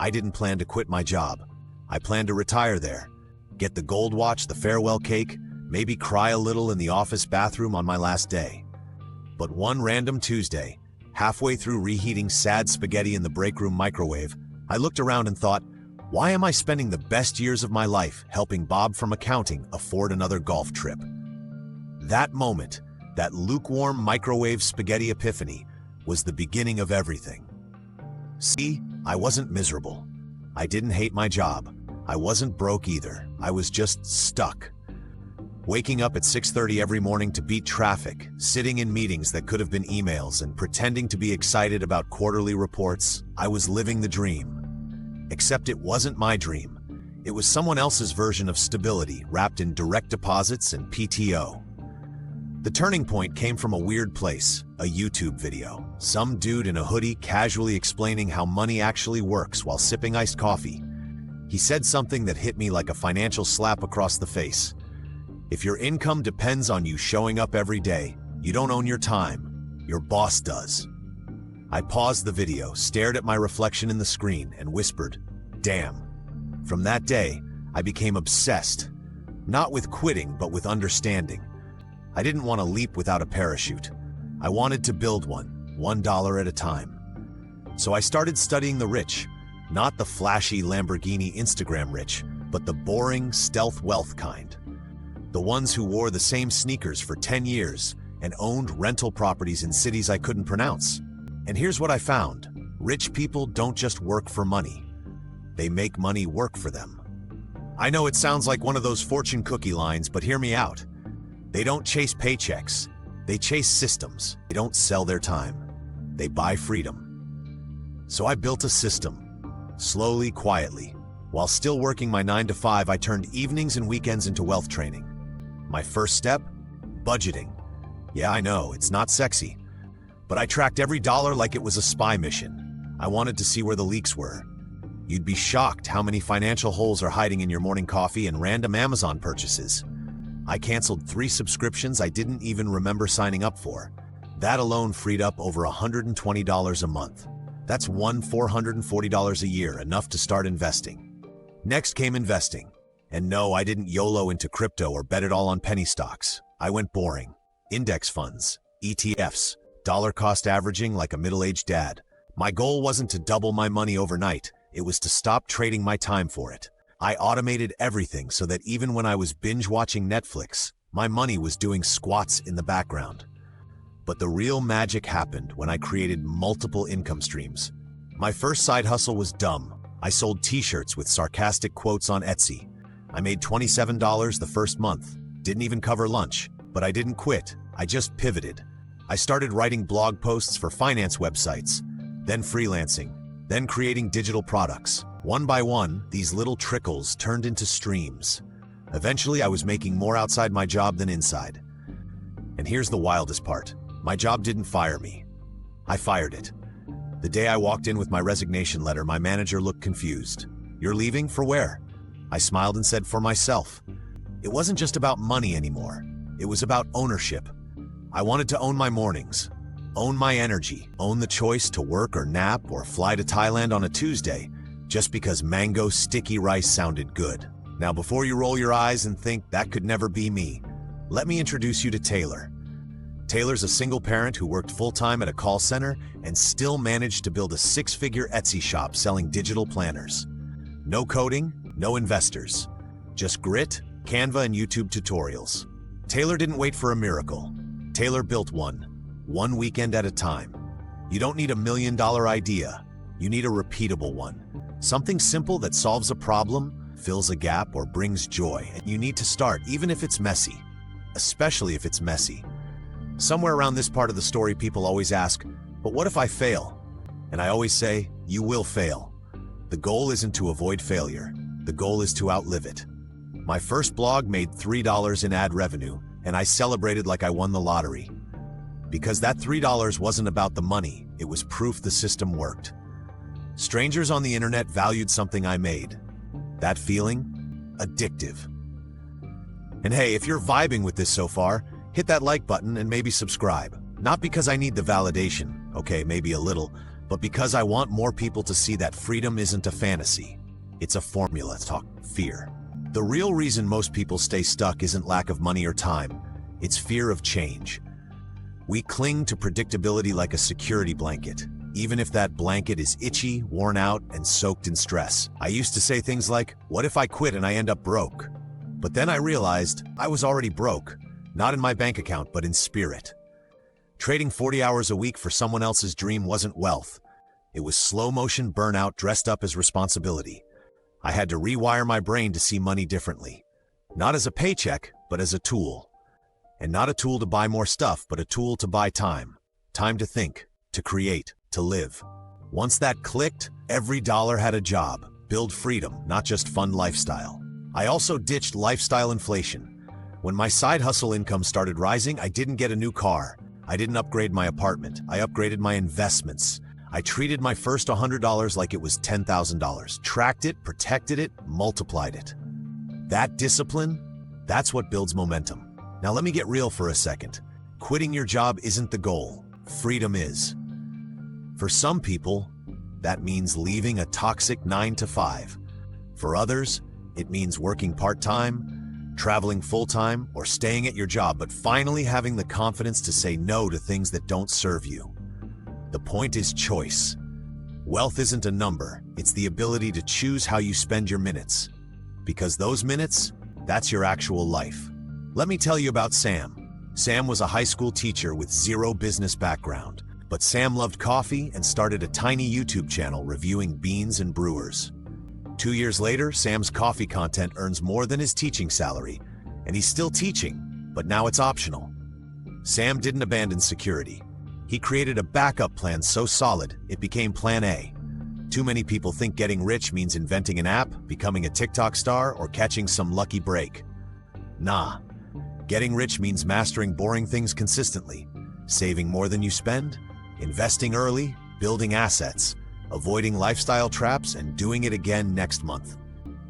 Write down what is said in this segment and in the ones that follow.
I didn't plan to quit my job. I planned to retire there, get the gold watch, the farewell cake, maybe cry a little in the office bathroom on my last day. But one random Tuesday, halfway through reheating sad spaghetti in the break room microwave, I looked around and thought, why am I spending the best years of my life helping Bob from accounting afford another golf trip? That moment, that lukewarm microwave spaghetti epiphany, was the beginning of everything. See, I wasn't miserable. I didn't hate my job. I wasn't broke either. I was just stuck. Waking up at 6:30 every morning to beat traffic, sitting in meetings that could have been emails, and pretending to be excited about quarterly reports, I was living the dream. Except it wasn't my dream. It was someone else's version of stability wrapped in direct deposits and PTO. The turning point came from a weird place, a YouTube video. Some dude in a hoodie casually explaining how money actually works while sipping iced coffee. He said something that hit me like a financial slap across the face. If your income depends on you showing up every day, you don't own your time. Your boss does. I paused the video, stared at my reflection in the screen, and whispered, "Damn." From that day, I became obsessed. Not with quitting, but with understanding. I didn't want to leap without a parachute. I wanted to build one, $1 at a time. So I started studying the rich, not the flashy Lamborghini Instagram rich, but the boring, stealth wealth kind. The ones who wore the same sneakers for 10 years and owned rental properties in cities I couldn't pronounce. And here's what I found. Rich people don't just work for money. They make money work for them. I know it sounds like one of those fortune cookie lines, but hear me out. They don't chase paychecks. They chase systems. They don't sell their time. They buy freedom. So I built a system. Slowly, quietly. While still working my 9 to 5, I turned evenings and weekends into wealth training. My first step? Budgeting. Yeah, I know, it's not sexy. But I tracked every dollar like it was a spy mission. I wanted to see where the leaks were. You'd be shocked how many financial holes are hiding in your morning coffee and random Amazon purchases. I canceled 3 subscriptions I didn't even remember signing up for. That alone freed up over $120 a month. That's $440 a year, enough to start investing. Next came investing. And no, I didn't YOLO into crypto or bet it all on penny stocks. I went boring. Index funds, ETFs, dollar cost averaging like a middle-aged dad. My goal wasn't to double my money overnight. It was to stop trading my time for it. I automated everything so that even when I was binge-watching Netflix, my money was doing squats in the background. But the real magic happened when I created multiple income streams. My first side hustle was dumb. I sold t-shirts with sarcastic quotes on Etsy. I made $27 the first month. Didn't even cover lunch. But I didn't quit. I just pivoted. I started writing blog posts for finance websites, then freelancing, then creating digital products. One by one, these little trickles turned into streams. Eventually, I was making more outside my job than inside. And here's the wildest part. My job didn't fire me. I fired it. The day I walked in with my resignation letter, my manager looked confused. "You're leaving? For where?" I smiled and said, "For myself." It wasn't just about money anymore. It was about ownership. I wanted to own my mornings, own my energy, own the choice to work or nap or fly to Thailand on a Tuesday just because mango sticky rice sounded good. Now, before you roll your eyes and think that could never be me, let me introduce you to Taylor. Taylor's a single parent who worked full-time at a call center and still managed to build a 6-figure Etsy shop selling digital planners. No coding, no investors. Just grit, Canva, and YouTube tutorials. Taylor didn't wait for a miracle. Taylor built one weekend at a time. You don't need $1 million idea. You need a repeatable one. Something simple that solves a problem, fills a gap, or brings joy. And you need to start, even if it's messy. Especially if it's messy. Somewhere around this part of the story, people always ask, "But what if I fail?" And I always say, you will fail. The goal isn't to avoid failure. The goal is to outlive it. My first blog made $3 in ad revenue, and I celebrated like I won the lottery. Because that $3 wasn't about the money, it was proof the system worked. Strangers on the internet valued something I made. That feeling? Addictive. And hey, if you're vibing with this so far, hit that like button and maybe subscribe. Not because I need the validation, okay, maybe a little, but because I want more people to see that freedom isn't a fantasy. It's a formula. Talk fear. The real reason most people stay stuck isn't lack of money or time. It's fear of change. We cling to predictability like a security blanket, even if that blanket is itchy, worn out, and soaked in stress. I used to say things like, what if I quit and I end up broke? But then I realized I was already broke, not in my bank account, but in spirit. Trading 40 hours a week for someone else's dream wasn't wealth. It was slow-motion burnout dressed up as responsibility. I had to rewire my brain to see money differently. Not as a paycheck, but as a tool. And not a tool to buy more stuff, but a tool to buy time. Time to think, to create, to live. Once that clicked, every dollar had a job. Build freedom, not just fund lifestyle. I also ditched lifestyle inflation. When my side hustle income started rising, I didn't get a new car. I didn't upgrade my apartment. I upgraded my investments. I treated my first $100 like it was $10,000. Tracked it, protected it, multiplied it. That discipline, that's what builds momentum. Now let me get real for a second. Quitting your job isn't the goal. Freedom is. For some people, that means leaving a toxic 9-to-5. For others, it means working part-time, traveling full-time, or staying at your job, but finally having the confidence to say no to things that don't serve you. The point is choice. Wealth isn't a number, it's the ability to choose how you spend your minutes. Because those minutes, that's your actual life. Let me tell you about Sam. Sam was a high school teacher with zero business background, but Sam loved coffee and started a tiny YouTube channel reviewing beans and brewers. 2 years later, Sam's coffee content earns more than his teaching salary, and he's still teaching, but now it's optional. Sam didn't abandon security. He created a backup plan so solid, it became Plan A. Too many people think getting rich means inventing an app, becoming a TikTok star, or catching some lucky break. Nah. Getting rich means mastering boring things consistently, saving more than you spend, investing early, building assets, avoiding lifestyle traps, and doing it again next month.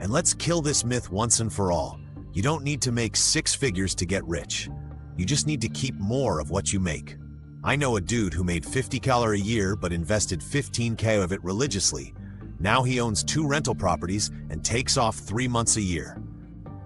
And let's kill this myth once and for all. You don't need to make 6 figures to get rich. You just need to keep more of what you make. I know a dude who made $50K a year but invested $15K of it religiously. Now he owns 2 rental properties and takes off 3 months a year.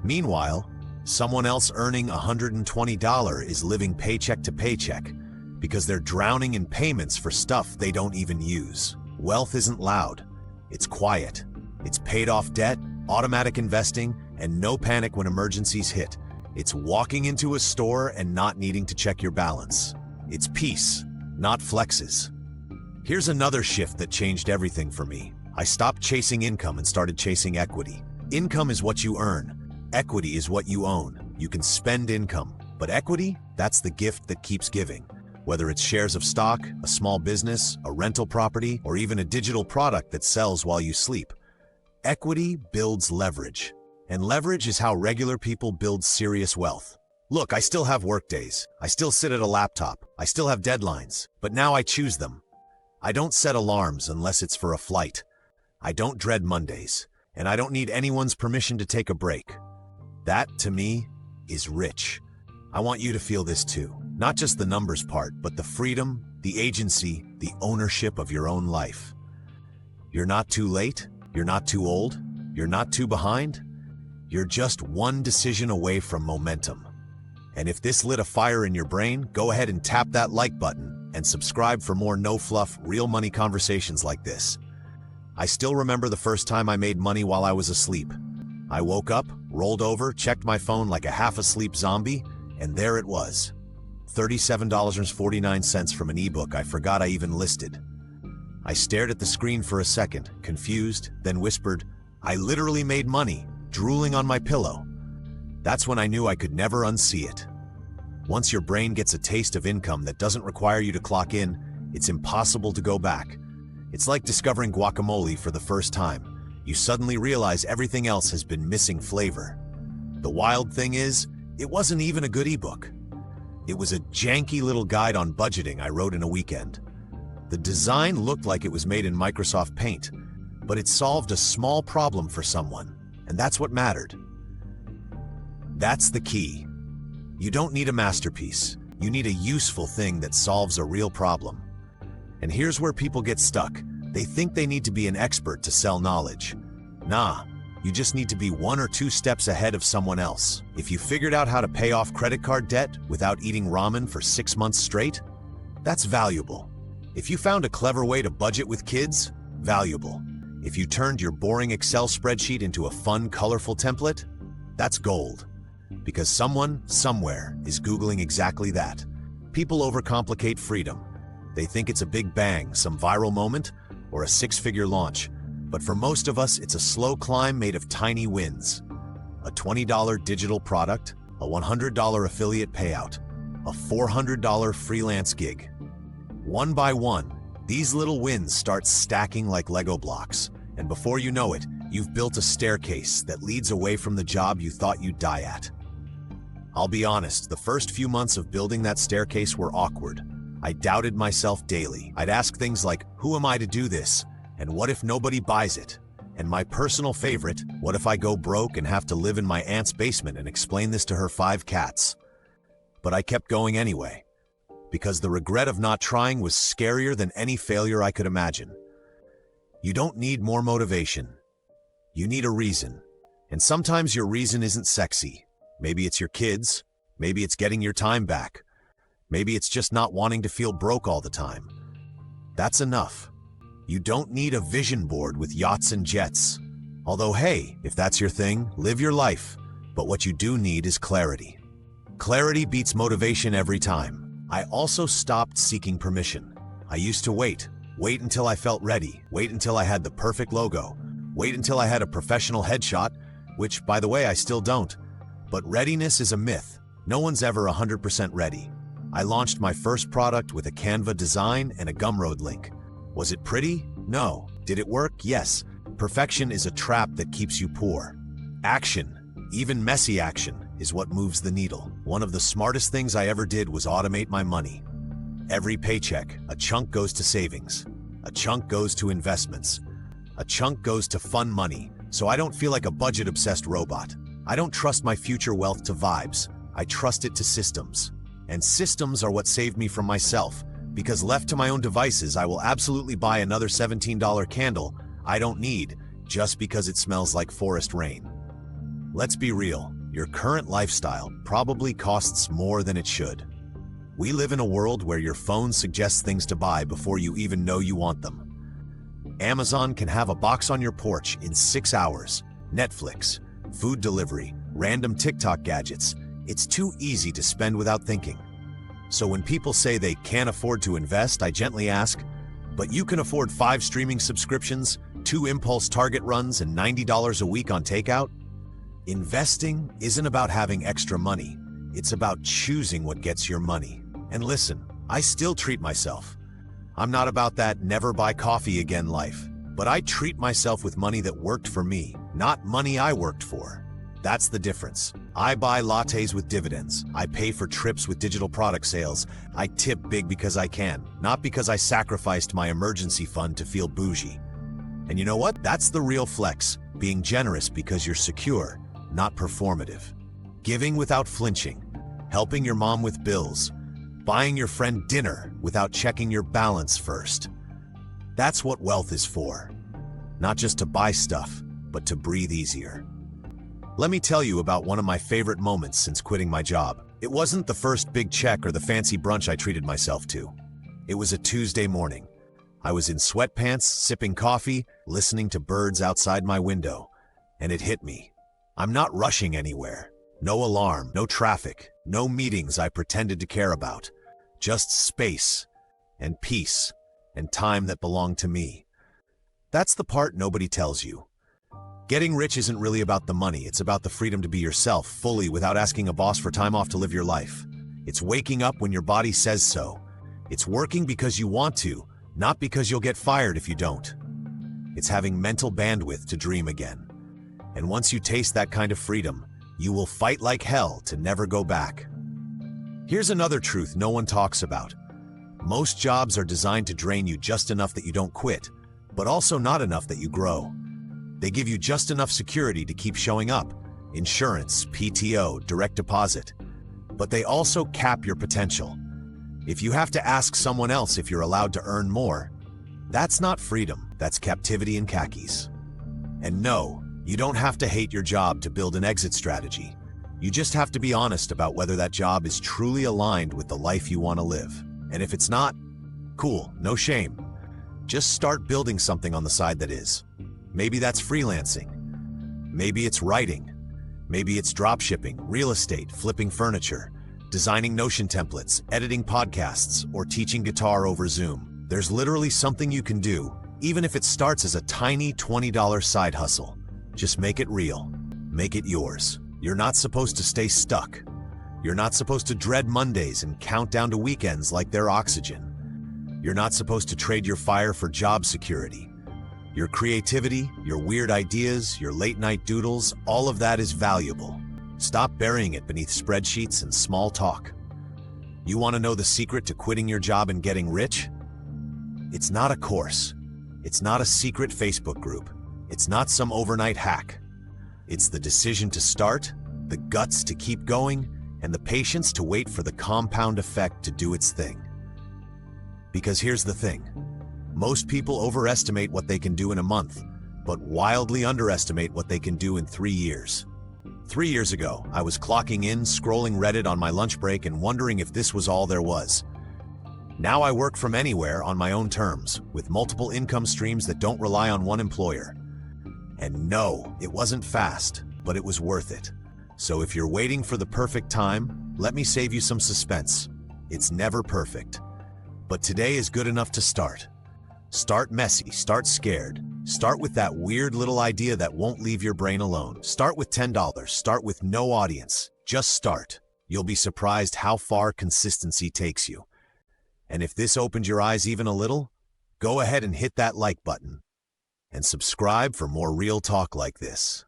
Meanwhile, someone else earning $120 is living paycheck to paycheck because they're drowning in payments for stuff they don't even use. Wealth isn't loud, it's quiet. It's paid off debt, automatic investing, and no panic when emergencies hit. It's walking into a store and not needing to check your balance. It's peace, not flexes. Here's another shift that changed everything for me. I stopped chasing income and started chasing equity. Income is what you earn. Equity is what you own. You can spend income, but equity, that's the gift that keeps giving. Whether it's shares of stock, a small business, a rental property, or even a digital product that sells while you sleep. Equity builds leverage. And leverage is how regular people build serious wealth. Look, I still have work days. I still sit at a laptop. I still have deadlines. But now I choose them. I don't set alarms unless it's for a flight. I don't dread Mondays. And I don't need anyone's permission to take a break. That, to me, is rich. I want you to feel this too. Not just the numbers part, but the freedom, the agency, the ownership of your own life. You're not too late. You're not too old. You're not too behind. You're just one decision away from momentum. And if this lit a fire in your brain, go ahead and tap that like button and subscribe for more no-fluff, real money conversations like this. I still remember the first time I made money while I was asleep. I woke up, rolled over, checked my phone like a half-asleep zombie, and there it was. $37.49 from an ebook I forgot I even listed. I stared at the screen for a second, confused, then whispered, "I literally made money," drooling on my pillow. That's when I knew I could never unsee it. Once your brain gets a taste of income that doesn't require you to clock in, it's impossible to go back. It's like discovering guacamole for the first time. You suddenly realize everything else has been missing flavor. The wild thing is, it wasn't even a good ebook. It was a janky little guide on budgeting I wrote in a weekend. The design looked like it was made in Microsoft Paint, but it solved a small problem for someone, and that's what mattered. That's the key. You don't need a masterpiece. You need a useful thing that solves a real problem. And here's where people get stuck. They think they need to be an expert to sell knowledge. Nah, you just need to be 1 or 2 steps ahead of someone else. If you figured out how to pay off credit card debt without eating ramen for 6 months straight, that's valuable. If you found a clever way to budget with kids, valuable. If you turned your boring Excel spreadsheet into a fun, colorful template, that's gold. Because someone, somewhere, is Googling exactly that. People overcomplicate freedom. They think it's a big bang, some viral moment, or a 6-figure launch. But for most of us, it's a slow climb made of tiny wins. A $20 digital product, a $100 affiliate payout, a $400 freelance gig. One by one, these little wins start stacking like Lego blocks. And before you know it, you've built a staircase that leads away from the job you thought you'd die at. I'll be honest, the first few months of building that staircase were awkward. I doubted myself daily. I'd ask things like, who am I to do this? And what if nobody buys it? And my personal favorite, what if I go broke and have to live in my aunt's basement and explain this to her 5 cats? But I kept going anyway, because the regret of not trying was scarier than any failure I could imagine. You don't need more motivation. You need a reason. And sometimes your reason isn't sexy. Maybe it's your kids. Maybe it's getting your time back. Maybe it's just not wanting to feel broke all the time. That's enough. You don't need a vision board with yachts and jets. Although, hey, if that's your thing, live your life. But what you do need is clarity. Clarity beats motivation every time. I also stopped seeking permission. I used to wait until I felt ready, wait until I had the perfect logo, wait until I had a professional headshot, which, by the way, I still don't. But readiness is a myth. No one's ever 100% ready. I launched my first product with a Canva design and a Gumroad link. Was it pretty? No. Did it work? Yes. Perfection is a trap that keeps you poor. Action, even messy action, is what moves the needle. One of the smartest things I ever did was automate my money. Every paycheck, a chunk goes to savings. A chunk goes to investments. A chunk goes to fun money, so I don't feel like a budget-obsessed robot. I don't trust my future wealth to vibes. I trust it to systems. And systems are what saved me from myself. Because left to my own devices, I will absolutely buy another $17 candle I don't need just because it smells like forest rain. Let's be real, your current lifestyle probably costs more than it should. We live in a world where your phone suggests things to buy before you even know you want them. Amazon can have a box on your porch in 6 hours. Netflix, food delivery, random TikTok gadgets. It's too easy to spend without thinking. So when people say they can't afford to invest, I gently ask, but you can afford 5 streaming subscriptions, 2 impulse Target runs, and $90 a week on takeout? Investing isn't about having extra money. It's about choosing what gets your money. And listen, I still treat myself. I'm not about that never buy coffee again life, but I treat myself with money that worked for me, not money I worked for. That's the difference. I buy lattes with dividends. I pay for trips with digital product sales. I tip big because I can, not because I sacrificed my emergency fund to feel bougie. And you know what? That's the real flex, being generous because you're secure, not performative. Giving without flinching, helping your mom with bills, buying your friend dinner without checking your balance first. That's what wealth is for. Not just to buy stuff, but to breathe easier. Let me tell you about one of my favorite moments since quitting my job. It wasn't the first big check or the fancy brunch I treated myself to. It was a Tuesday morning. I was in sweatpants, sipping coffee, listening to birds outside my window. And it hit me. I'm not rushing anywhere. No alarm, no traffic, no meetings I pretended to care about. Just space, and peace, and time that belonged to me. That's the part nobody tells you. Getting rich isn't really about the money, it's about the freedom to be yourself fully without asking a boss for time off to live your life. It's waking up when your body says so. It's working because you want to, not because you'll get fired if you don't. It's having mental bandwidth to dream again. And once you taste that kind of freedom, you will fight like hell to never go back. Here's another truth no one talks about. Most jobs are designed to drain you just enough that you don't quit, but also not enough that you grow. They give you just enough security to keep showing up, insurance, PTO, direct deposit. But they also cap your potential. If you have to ask someone else if you're allowed to earn more, that's not freedom, that's captivity in khakis. And no, you don't have to hate your job to build an exit strategy. You just have to be honest about whether that job is truly aligned with the life you want to live. And if it's not, cool, no shame. Just start building something on the side that is. Maybe that's freelancing. Maybe it's writing. Maybe it's dropshipping, real estate, flipping furniture, designing Notion templates, editing podcasts, or teaching guitar over Zoom. There's literally something you can do, even if it starts as a tiny $20 side hustle. Just make it real. Make it yours. You're not supposed to stay stuck. You're not supposed to dread Mondays and count down to weekends like they're oxygen. You're not supposed to trade your fire for job security. Your creativity, your weird ideas, your late-night doodles, all of that is valuable. Stop burying it beneath spreadsheets and small talk. You want to know the secret to quitting your job and getting rich? It's not a course. It's not a secret Facebook group. It's not some overnight hack. It's the decision to start, the guts to keep going, and the patience to wait for the compound effect to do its thing. Because here's the thing. Most people overestimate what they can do in a month, but wildly underestimate what they can do in 3 years. 3 years ago, I was clocking in, scrolling Reddit on my lunch break and wondering if this was all there was. Now I work from anywhere on my own terms, with multiple income streams that don't rely on one employer. And no, it wasn't fast, but it was worth it. So if you're waiting for the perfect time, let me save you some suspense. It's never perfect. But today is good enough to start. Start messy, start scared. Start with that weird little idea that won't leave your brain alone. Start with $10, start with no audience. Just start. You'll be surprised how far consistency takes you. And if this opened your eyes even a little, go ahead and hit that like button. And subscribe for more real talk like this.